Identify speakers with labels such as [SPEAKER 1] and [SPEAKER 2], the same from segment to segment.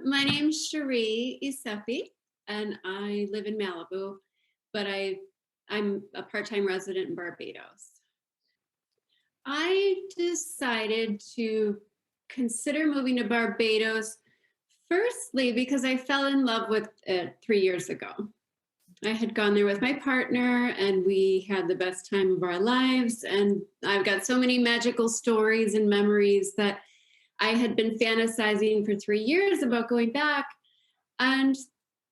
[SPEAKER 1] My name's Cherie Iseppi, and I live in Malibu, but I'm a part-time resident in Barbados. I decided to consider moving to Barbados, firstly because I fell in love with it 3 years ago. I had gone there with my partner, and we had the best time of our lives. And I've got so many magical stories and memories that I had been fantasizing for 3 years about going back. And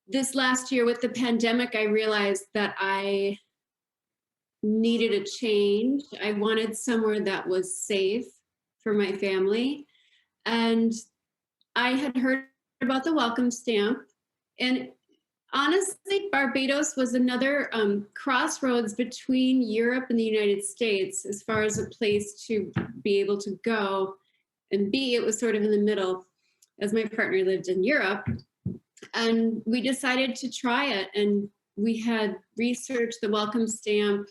[SPEAKER 1] this last year with the pandemic, I realized that I needed a change. I wanted somewhere that was safe for my family. And I had heard about the welcome stamp. And honestly, Barbados was another crossroads between Europe and the United States as far as a place to be able to go. And B, it was sort of in the middle, as my partner lived in Europe. And we decided to try it. And we had researched the welcome stamp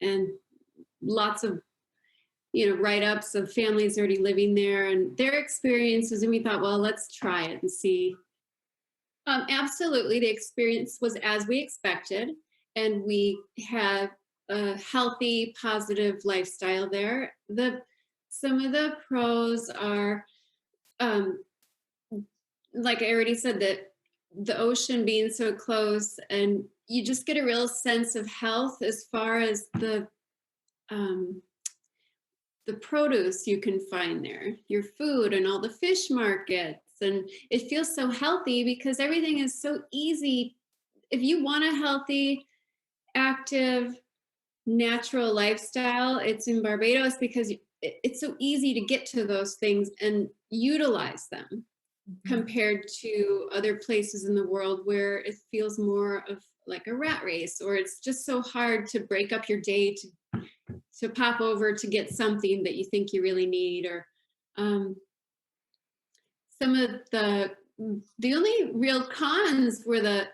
[SPEAKER 1] and lots of write-ups of families already living there and their experiences. And we thought, well, let's try it and see. Absolutely, the experience was as we expected, and we had a healthy, positive lifestyle there. Some of the pros are, um, like I already said, that the ocean being so close, and you just get a real sense of health as far as um, the produce you can find there, your food, and all the fish markets. And it feels so healthy because everything is so easy. If you want a healthy, active, natural lifestyle, it's in Barbados because it's so easy to get to those things and utilize them compared to other places in the world where it feels more of like a rat race, or it's just so hard to break up your day to pop over to get something that you think you really need. Or some of the only real cons were the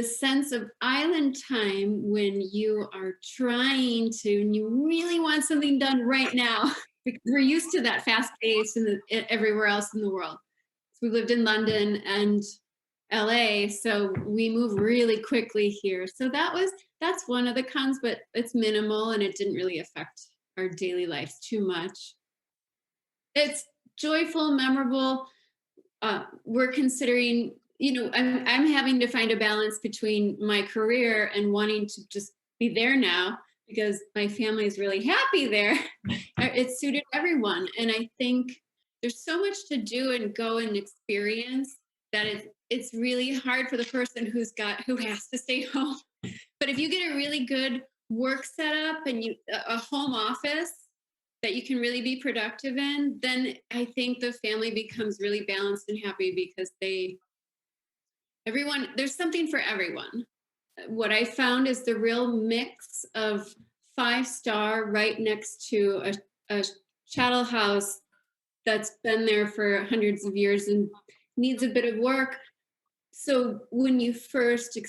[SPEAKER 1] sense of island time when you are trying to, and you really want something done right now, because we're used to that fast pace and everywhere else in the world. So we lived in London and LA, so we move really quickly here. So that's one of the cons, but it's minimal and it didn't really affect our daily lives too much. It's joyful, memorable. We're considering, I'm having to find a balance between my career and wanting to just be there now because my family is really happy there. It suited everyone. And I think there's so much to do and go and experience that it's really hard for the person who has to stay home. But if you get a really good work setup and a home office that you can really be productive in, then I think the family becomes really balanced and happy because there's something for everyone. What I found is the real mix of 5-star right next to a chattel house that's been there for hundreds of years and needs a bit of work. So when you first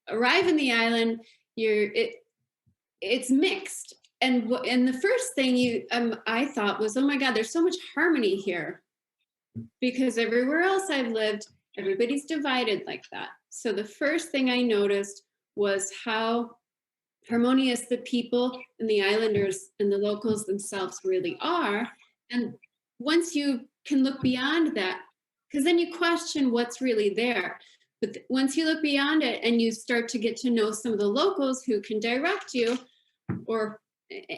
[SPEAKER 1] arrive in the island, it's mixed. And the first thing I thought was, oh my God, there's so much harmony here, because everywhere else I've lived, everybody's divided like that. So the first thing I noticed was how harmonious the people and the islanders and the locals themselves really are. And once you can look beyond that, because then you question what's really there. But once you look beyond it and you start to get to know some of the locals who can direct you, or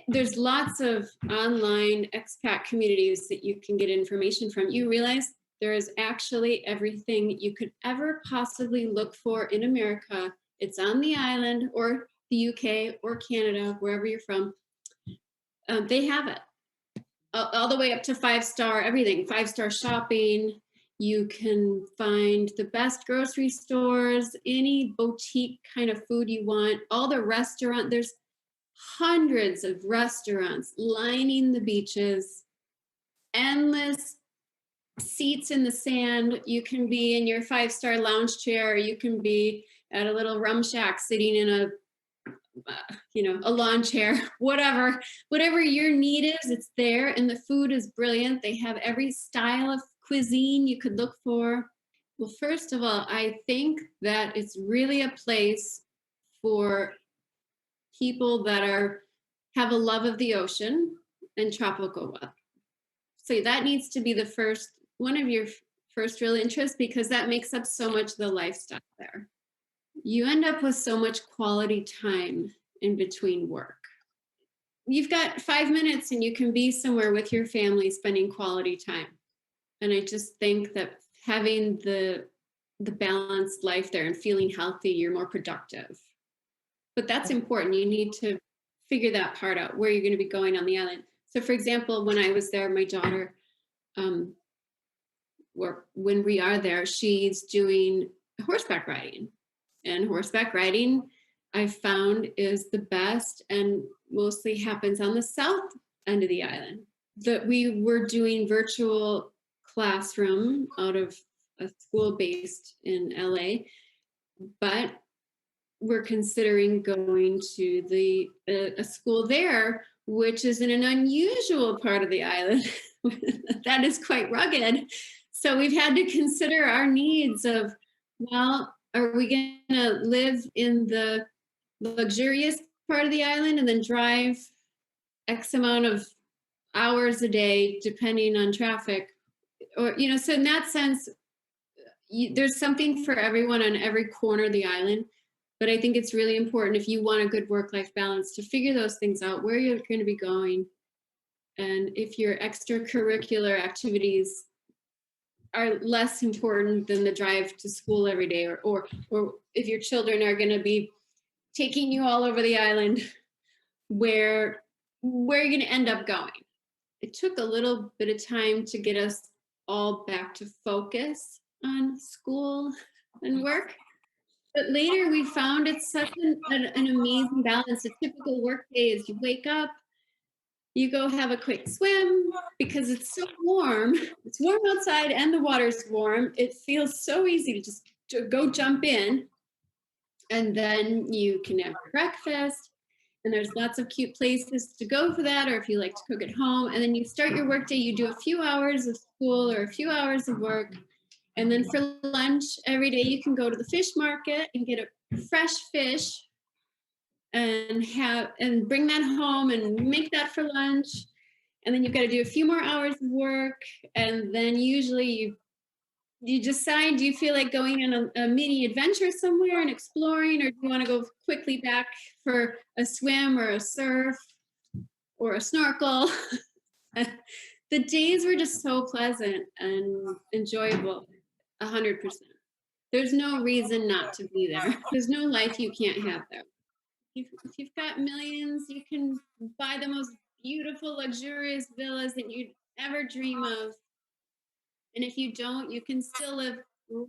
[SPEAKER 1] there's lots of online expat communities that you can get information from, you realize there is actually everything you could ever possibly look for in America. It's on the island, or the UK, or Canada, wherever you're from. They have it. All the way up to 5-star everything, 5-star shopping. You can find the best grocery stores, any boutique kind of food you want, all the restaurant. There's hundreds of restaurants lining the beaches, endless seats in the sand. You can be in your 5-star lounge chair, or you can be at a little rum shack sitting in a lawn chair, whatever your need is, it's there. And the food is brilliant. They have every style of cuisine you could look for. Well, first of all, I think that it's really a place for people that are have a love of the ocean and tropical weather. So that needs to be the first one of your first real interests because that makes up so much of the lifestyle there. You end up with so much quality time in between work. You've got 5 minutes and you can be somewhere with your family spending quality time. And I just think that having the balanced life there and feeling healthy, you're more productive. But that's important. You need to figure that part out where you're going to be going on the island. So, for example, when I was there, my daughter, um, when we are there, she's doing horseback riding. And horseback riding, I found, is the best and mostly happens on the south end of the island. That we were doing virtual classroom out of a school based in LA, but we're considering going to a school there, which is in an unusual part of the island that is quite rugged. So we've had to consider our needs of, well, are we going to live in the luxurious part of the island and then drive X amount of hours a day, depending on traffic? Or, so in that sense, there's something for everyone on every corner of the island. But I think it's really important if you want a good work-life balance to figure those things out, where you're going to be going. And if your extracurricular activities are less important than the drive to school every day, or if your children are going to be taking you all over the island, where are you going to end up going? It took a little bit of time to get us all back to focus on school and work. But later we found it's such an amazing balance. A typical work day is you wake up, you go have a quick swim because it's so warm. It's warm outside and the water's warm. It feels so easy to just go jump in. And then you can have breakfast. And there's lots of cute places to go for that, or if you like to cook at home. And then you start your workday, you do a few hours of school or a few hours of work. And then for lunch, every day you can go to the fish market and get a fresh fish and bring that home and make that for lunch. And then you've got to do a few more hours of work. And then usually you decide, do you feel like going on a mini adventure somewhere and exploring, or do you want to go quickly back for a swim or a surf or a snorkel? The days were just so pleasant and enjoyable, 100%. There's no reason not to be there. There's no life you can't have there. If you've got millions, you can buy the most beautiful, luxurious villas that you'd ever dream of. And if you don't, you can still live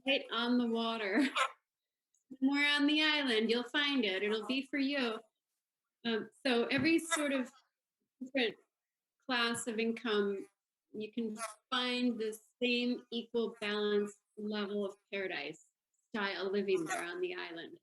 [SPEAKER 1] right on the water. Somewhere on the island, you'll find it. It'll be for you. So every sort of different class of income, you can find the same equal balance level of paradise style living there on the island.